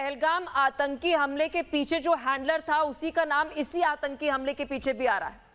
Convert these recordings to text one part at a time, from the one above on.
पहलगाम आतंकी हमले के पीछे जो हैंडलर था उसी का नाम इसी आतंकी हमले के पीछे भी आ रहा है।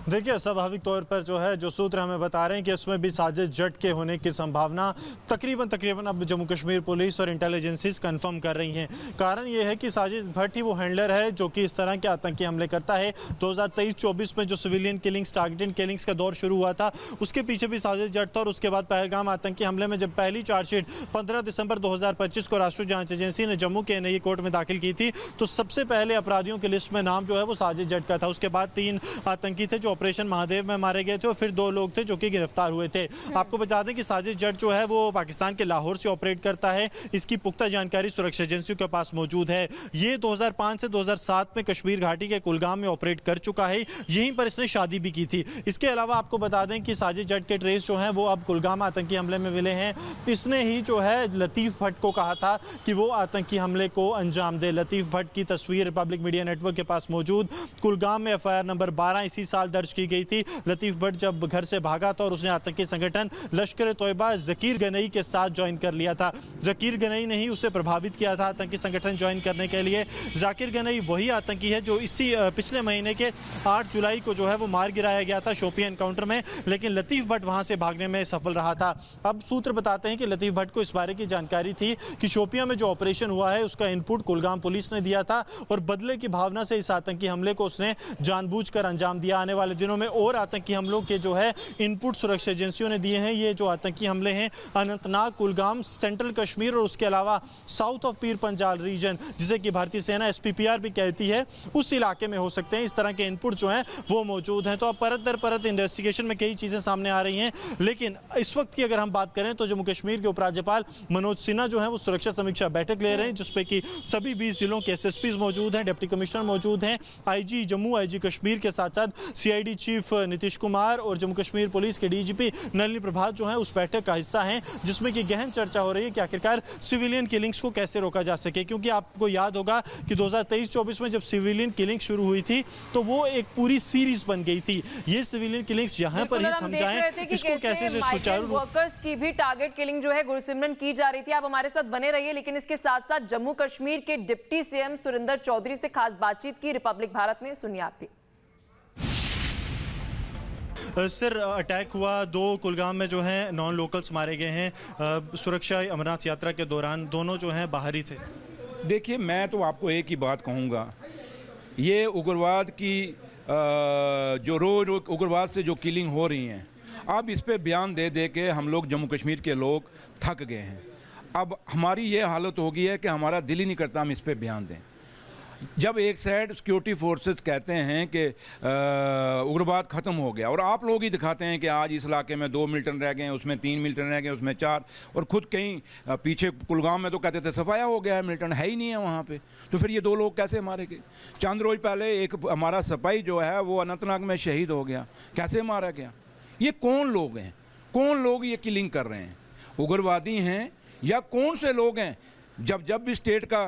देखिए, स्वाभाविक तौर पर जो सूत्र हमें बता रहे हैं कि इसमें भी साजिश जट के होने की संभावना तकरीबन अब जम्मू कश्मीर पुलिस और इंटेलिजेंसीज कंफर्म कर रही हैं। कारण ये है कि साजिश भट्ट ही वो हैंडलर है जो कि इस तरह के आतंकी हमले करता है। 2023-24 में जो सिविलियन किलिंग्स, टारगेटेड किलिंग्स का दौर शुरू हुआ था, उसके पीछे भी साजिश जट था। और उसके बाद पहलगाम आतंकी हमले में जब पहली चार्जशीट 15 दिसंबर 2025 को राष्ट्रीय जांच एजेंसी ने जम्मू के एनआईए कोर्ट में दाखिल की थी, तो सबसे पहले अपराधियों की लिस्ट में नाम जो है वो साजिश जट का था। उसके बाद 3 आतंकी थे जो ऑपरेशन महादेव में मारे गए थे और फिर 2 लोग थे जो कि गिरफ्तार हुए थे। आपको बता दें कि साजिश जट जो है वो पाकिस्तान के लाहौर से ऑपरेट करता है। इसकी पुख्ता जानकारी सुरक्षा एजेंसियों के पास मौजूद है। ये 2005 से 2007 में कश्मीर घाटी के कुलगाम में ऑपरेट कर चुका है। यहीं पर इसने शादी भी की थी। इसके अलावा आपको बता दें कि साजिश जट के ट्रेस जो हैं वो अब कुलगाम आतंकी हमले में मिले हैं। इसने ही जो है लतीफ़ भट्ट को कहा था कि वो आतंकी हमले को अंजाम दे। लतीफ़ भट्ट की तस्वीर रिपब्लिक मीडिया नेटवर्क के पास मौजूद। कुलगाम में एफआईआर नंबर 12 इसी साल दर्ज की गई थी। लतीफ़ भट्ट जब घर से भागा था और उसने आतंकी संगठन लश्कर तोयबा ज़कीर गनई के साथ ज्वाइन कर लिया था। ज़कीर गनई ने ही उसे प्रभावित किया था आतंकी संगठन ज्वाइन करने के लिए। ज़ाकिर गनई वही आतंकी है जो इसी पिछले महीने के 8 जुलाई को जो है वो मार गिराया गया था शोपियां एनकाउंटर में, लेकिन लतीफ़ भट्ट वहां से भागने में सफल रहा था। अब सूत्र बताते हैं कि लतीफ़ भट्ट को इस बारे की जानकारी थी कि शोपियां में जो ऑपरेशन हुआ है उसका इनपुट कुलगाम पुलिस ने दिया था और बदले की भावना से इस आतंकी हमले को उसने जानबूझकर अंजाम दिया। आने वाले दिनों में और आतंकी हमलों के जो है इनपुट सुरक्षा एजेंसियों ने दिए हैं। ये जो आतंकी हमले हैं अनंतनाग, कुलगाम, सेंट्रल कश्मीर और उसके अलावा south of Pir Panjal reason, जिसे कि भारतीय सेना एसपीपीआर भी कहती है, उस इलाके में हो सकते हैं। इस तरह के इनपुट जो हैं वो मौजूद हैं। तो अब परत दर परत इन्वेस्टिगेशन में कई चीज़ें सामने आ रही हैं, लेकिन इस वक्त की अगर हम बात करें तो जम्मू कश्मीर के उपराज्यपाल मनोज सिन्हा जो है वो सुरक्षा समीक्षा बैठक ले रहे हैं, जिसपे कि सभी 20 जिलों के एसएसपीज मौजूद हैं, डिप्टी कमिश्नर मौजूद हैं, आईजी जम्मू, आईजी कश्मीर के साथ साथ सीआईडी चीफ नीतीश कुमार और जम्मू कश्मीर पुलिस के डीजीपी नलिनी प्रभात जो है उस बैठक का हिस्सा हैं, जिसमें कि गहन चर्चा हो रही है कि आखिरकार सिविलियन किलिंग्स को कैसे रोका जा सके। क्योंकि आपको याद होगा कि 2023-24 में जब सिविलियन किलिंग शुरू हुई थी तो वो एक पूरी सीरीज बन गई थी। ये सिविलियन किलिंग्स यहाँ पर ही थम जाएं, इसको कैसे सुचारू वर्कर्स की भी टारगेट किलिंग जो है गुरसिमरन की जा रही थी। आप हमारे साथ बने रहिए, लेकिन इसके साथ साथ जम्मू कश्मीर के डिप्टी सीएम सुरेंद्र चौधरी से खास बातचीत की रिपब्लिक भारत में, सुनिए आप भी। सर, अटैक हुआ, 2 कुलगाम में जो हैं नॉन लोकल्स मारे गए हैं। सुरक्षा अमरनाथ यात्रा के दौरान दोनों जो हैं बाहरी थे। देखिए, मैं तो आपको एक ही बात कहूँगा, ये उग्रवाद की जो रोज उग्रवाद से जो किलिंग हो रही हैं, अब इस पे बयान दे दे के हम लोग जम्मू कश्मीर के लोग थक गए हैं। अब हमारी ये हालत हो गई है कि हमारा दिल ही नहीं करता हम इस पे बयान दें। जब एक साइड सिक्योरिटी फोर्सेस कहते हैं कि उग्रवाद ख़त्म हो गया और आप लोग ही दिखाते हैं कि आज इस इलाके में 2 मिलिटेंट रह गए हैं, उसमें 3 मिलिटेंट रह गए, उसमें 4, और ख़ुद कहीं पीछे कुलगाम में तो कहते थे सफाया हो गया है, मिलिटेंट है ही नहीं है वहाँ पे। तो फिर ये 2 लोग कैसे मारे गए? चंद रोज़ पहले एक हमारा सिपाही जो है वो अनंतनाग में शहीद हो गया, कैसे मारा गया? ये कौन लोग हैं? कौन लोग ये किलिंग कर रहे हैं? उग्रवादी हैं या कौन से लोग हैं? जब भी स्टेट का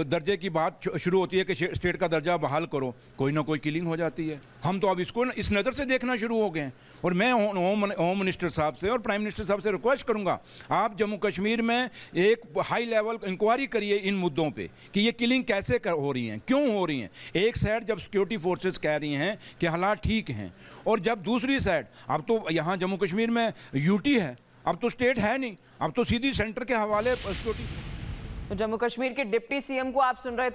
दर्जे की बात शुरू होती है कि स्टेट का दर्जा बहाल करो, कोई ना कोई किलिंग हो जाती है। हम तो अब इसको इस नज़र से देखना शुरू हो गए हैं। और मैं होम मिनिस्टर साहब से और प्राइम मिनिस्टर साहब से रिक्वेस्ट करूंगा, आप जम्मू कश्मीर में एक हाई लेवल इंक्वायरी करिए इन मुद्दों पे कि ये किलिंग कैसे हो रही हैं, क्यों हो रही हैं। एक साइड जब सिक्योरिटी फोर्सेस कह रही हैं कि हालात ठीक हैं, और जब दूसरी साइड, अब तो यहाँ जम्मू कश्मीर में यूटी है, अब तो स्टेट है नहीं, अब तो सीधी सेंटर के हवाले सिक्योरिटी। तो जम्मू कश्मीर के डिप्टी सीएम को आप सुन रहे थे।